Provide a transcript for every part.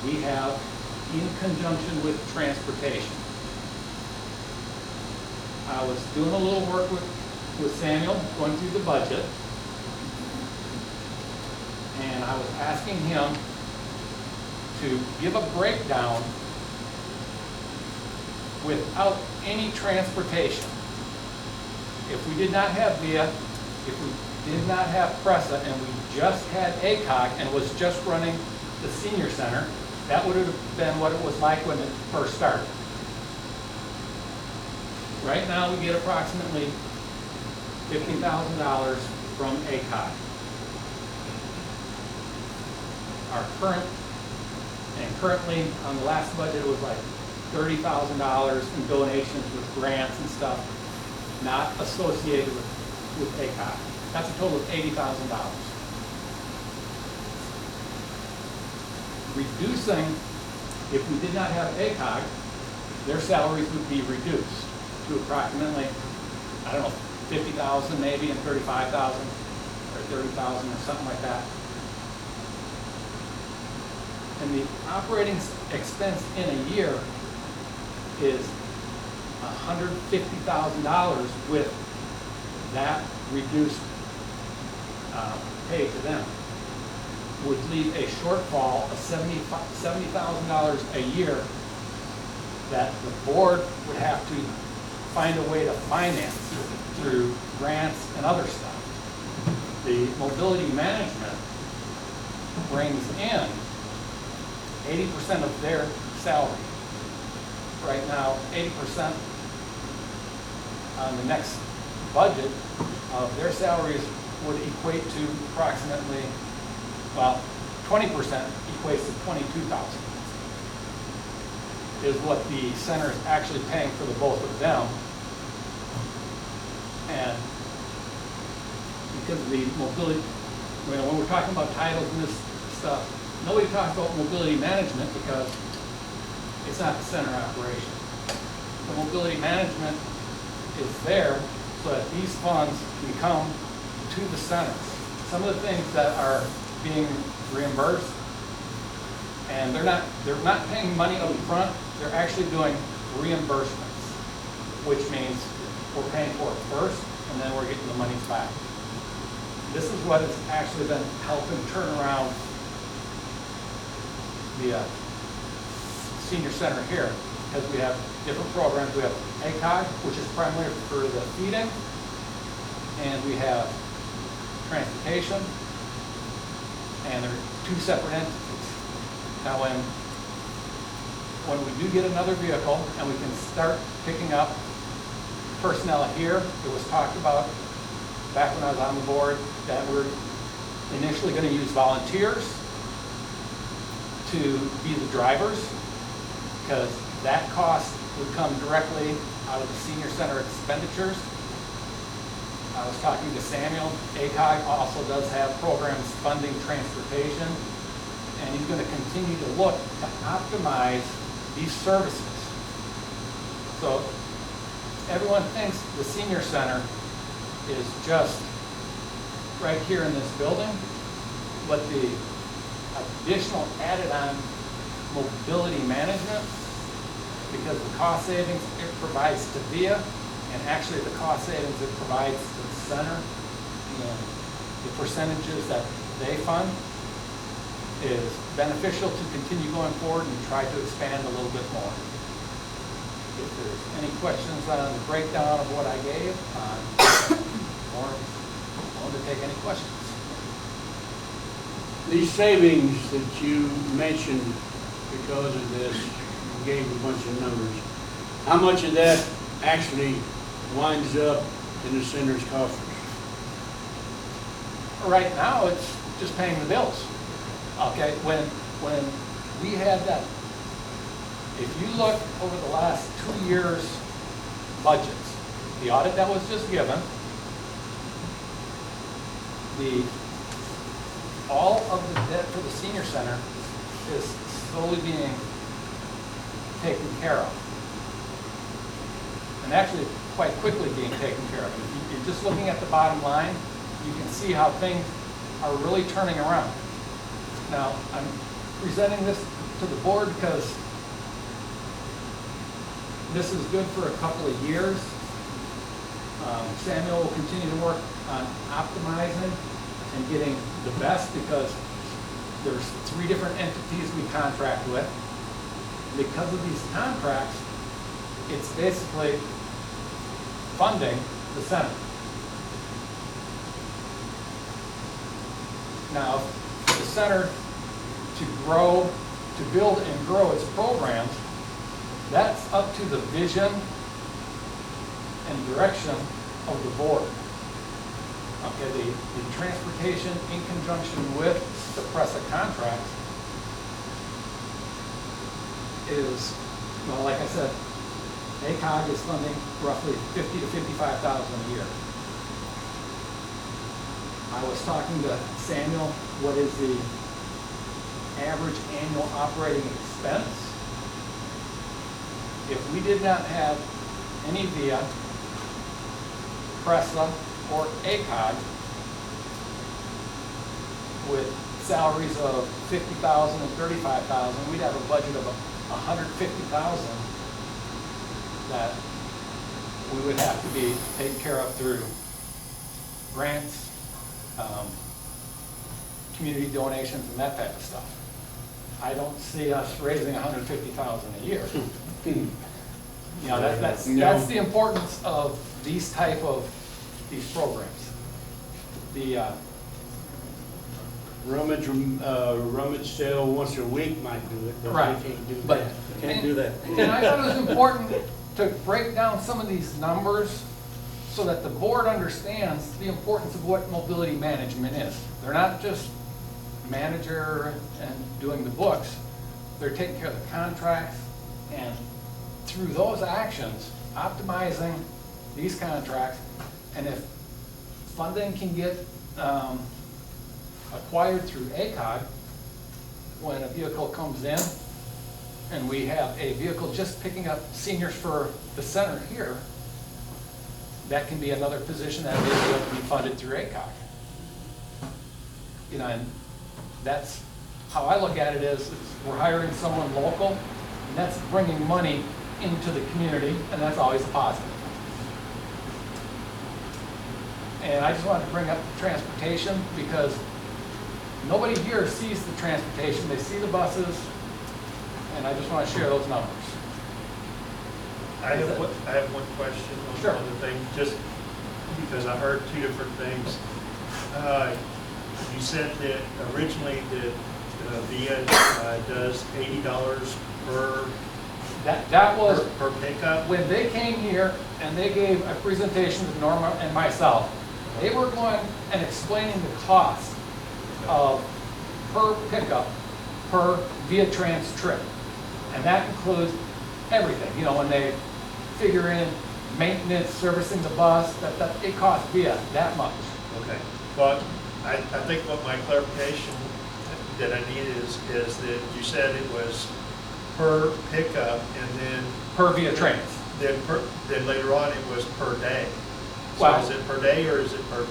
we have, in conjunction with transportation. I was doing a little work with Samuel, going through the budget, and I was asking him to give a breakdown without any transportation. If we did not have VIA, if we did not have PRESA, and we just had ACOG and was just running the senior center, that would have been what it was like when it first started. Right now, we get approximately $50,000 from ACOG. Our currently on the last budget, it was like $30,000 in donations with grants and stuff, not associated with ACOG. That's a total of $80,000. Reducing, if we did not have ACOG, their salaries would be reduced to approximately, I don't know, 50,000 maybe, and 35,000 or 30,000 or something like that. And the operating expense in a year is $150,000 with that reduced pay to them. Would leave a shortfall of $70,000 a year that the board would have to find a way to finance through grants and other stuff. The mobility management brings in 80% of their salary. Right now, 80% on the next budget of their salaries would equate to approximately, well, 20% equates to $22,000 is what the center is actually paying for the both of them. And because of the mobility, when we're talking about titles and this stuff, nobody talks about mobility management because it's not the center operation. The mobility management is there so that these funds can come to the center. Some of the things that are being reimbursed, and they're not paying money up front, they're actually doing reimbursements, which means we're paying for it first and then we're getting the monies back. This is what has actually been helping turn around the senior center here, because we have different programs. We have ACOG, which is primarily for the feeding, and we have transportation, and they're two separate entities. Now when we do get another vehicle and we can start picking up personnel here, it was talked about back when I was on the board that we're initially going to use volunteers to be the drivers, because that cost would come directly out of the senior center expenditures. I was talking to Samuel. ACOG also does have programs funding transportation, and he's going to continue to look to optimize these services. So everyone thinks the senior center is just right here in this building, but the additional added on mobility management, because the cost savings it provides to VIA, and actually the cost savings it provides to the center, and the percentages that they fund, is beneficial to continue going forward and try to expand a little bit more. If there's any questions on the breakdown of what I gave, or willing to take any questions. These savings that you mentioned because of this, you gave a bunch of numbers. How much of that actually winds up in the center's coffers? Right now, it's just paying the bills. Okay, when we had that, if you look over the last 2 years' budgets, the audit that was just given, all of the debt for the senior center is slowly being taken care of. And actually quite quickly being taken care of. If you're just looking at the bottom line, you can see how things are really turning around. Now, I'm presenting this to the board because this is good for a couple of years. Samuel will continue to work on optimizing and getting the best because there's 3 different entities we contract with. Because of these contracts, it's basically funding the center. Now, for the center to grow, to build and grow its programs, that's up to the vision and direction of the board. Okay, the transportation in conjunction with the PRESA contracts is, well, like I said, ACOG is funding roughly $50,000 to $55,000 a year. I was talking to Samuel, what is the average annual operating expense? If we did not have any via PRESA or ACOG with salaries of $50,000 and $35,000, we'd have a budget of $150,000 that we would have to be taken care of through grants, community donations, and that type of stuff. I don't see us raising $150,000 a year. You know, that's the importance of these type of these programs. The rummage sale once a week might do it, but right. we can't do But- that. Can't do that. And I thought it was important to break down some of these numbers so that the board understands the importance of what mobility management is. They're not just manager and doing the books, they're taking care of the contracts, and through those actions, optimizing these contracts, and if funding can get acquired through ACOG, when a vehicle comes in, and we have a vehicle just picking up seniors for the center here, that can be another position that may be able to be funded through ACOG. You know, and that's how I look at it is we're hiring someone local, and that's bringing money into the community, and that's always a positive. And I just wanted to bring up the transportation because nobody here sees the transportation. They see the buses, and I just want to share those numbers. I have one question on Sure. one of the things, just because I heard 2 different things. You said that originally that VIA does $80 per That was per pickup. when they came here and they gave a presentation to Norma and myself. They were going and explaining the cost of per pickup, per Via Trans trip. And that includes everything. You know, when they figure in maintenance, servicing the bus, that it costs Via that much. Okay. Well, I think what my clarification that I need is that you said it was per pickup and then Per Via Trans. then later on it was per day. So Well- is it per day or is it per?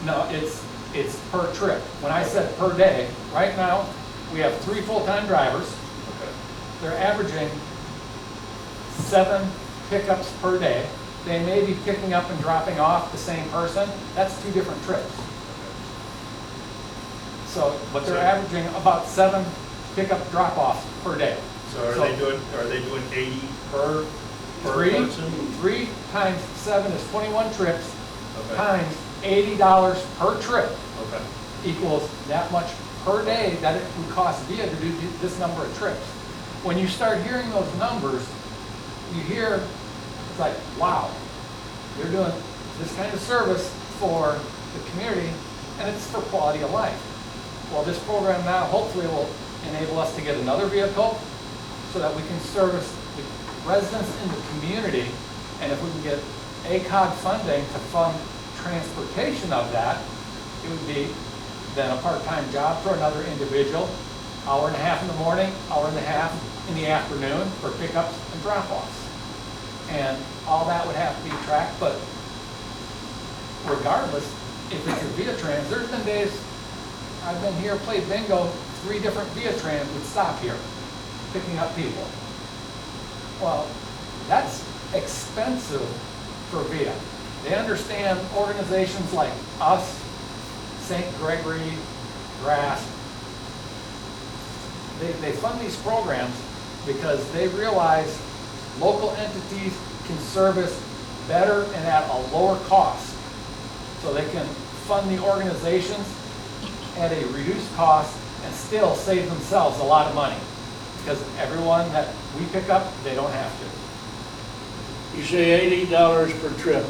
No, it's per trip. When I said per day, right now, we have 3 full-time drivers. Okay. They're averaging 7 pickups per day. They may be picking up and dropping off the same person. That's 2 different trips. So, but they're So- averaging about 7 pickup drop-offs per day. So are they doing 80 per Three person? 3 times 7 is 21 trips, Okay. times $80 per trip Okay. equals that much per day that it would cost Via to do this number of trips. When you start hearing those numbers, you hear, it's like, wow, they're doing this kind of service for the community, and it's for quality of life. Well, this program now hopefully will enable us to get another vehicle so that we can service the residents in the community, and if we can get ACOG funding to fund transportation of that, it would be then a part-time job for another individual, hour and a half in the morning, hour and a half in the afternoon for pickups and drop-offs. And all that would have to be tracked, but regardless, if it's a Via Trans, there's been days I've been here, played bingo 3 different VIA trams would stop here, picking up people. Well, that's expensive for VIA. They understand organizations like us, St. Gregory, GRASP. They fund these programs because they realize local entities can service better and at a lower cost. So they can fund the organizations at a reduced cost and still save themselves a lot of money. Because everyone that we pick up, they don't have to. You say $80 per trip.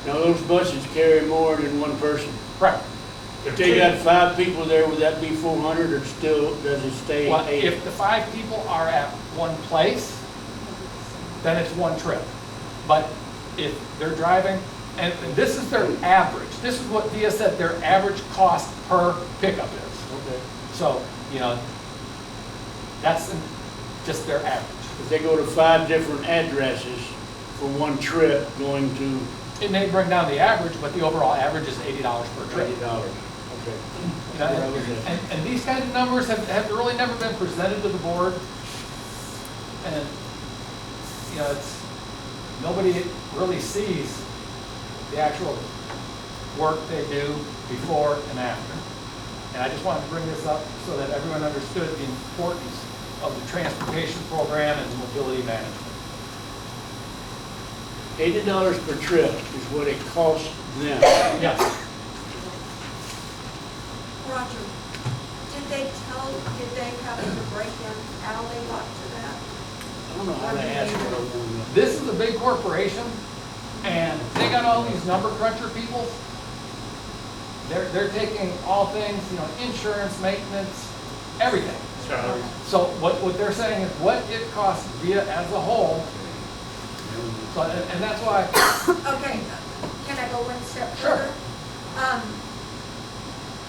Now, those buses carry more than one person. Correct. If they got 5 people there, would that be 400 or still, does it stay Well, 80? if the 5 people are at one place, then it's one trip. But if they're driving, and this is their average, this is what VIA said their average cost per pickup is. Okay. So, you know, that's just their average. If they go to 5 different addresses for one trip going to It may bring down the average, but the overall average is $80 per trip. $80, okay. You know, That's where I was at. and these kinds of numbers have really never been presented to the board. And, you know, nobody really sees the actual work they do before and after. And I just wanted to bring this up so that everyone understood the importance of the transportation program and mobility management. $80 per trip is what it costs them. Yes. Roger, did they happen to break down how they got to that? I don't know how to ask for it. This is a big corporation, and they got all these number cruncher people. They're taking all things, you know, insurance, maintenance, everything. So what they're saying is what it costs VIA as a whole. So, and that's why, Okay, can I go one step Sure. further?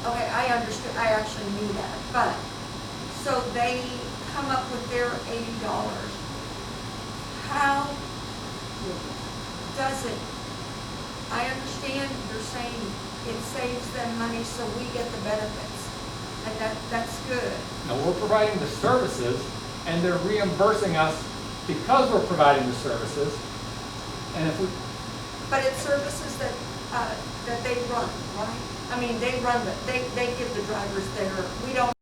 Okay, I understood, I actually knew that, but, so they come up with their $80. How does it, I understand you're saying it saves them money so we get the benefits, and that's good. you know, we're providing the services, and they're reimbursing us because we're providing the services. And if we, But it's services that, that they run, right? I mean, they run, they give the drivers their, we don't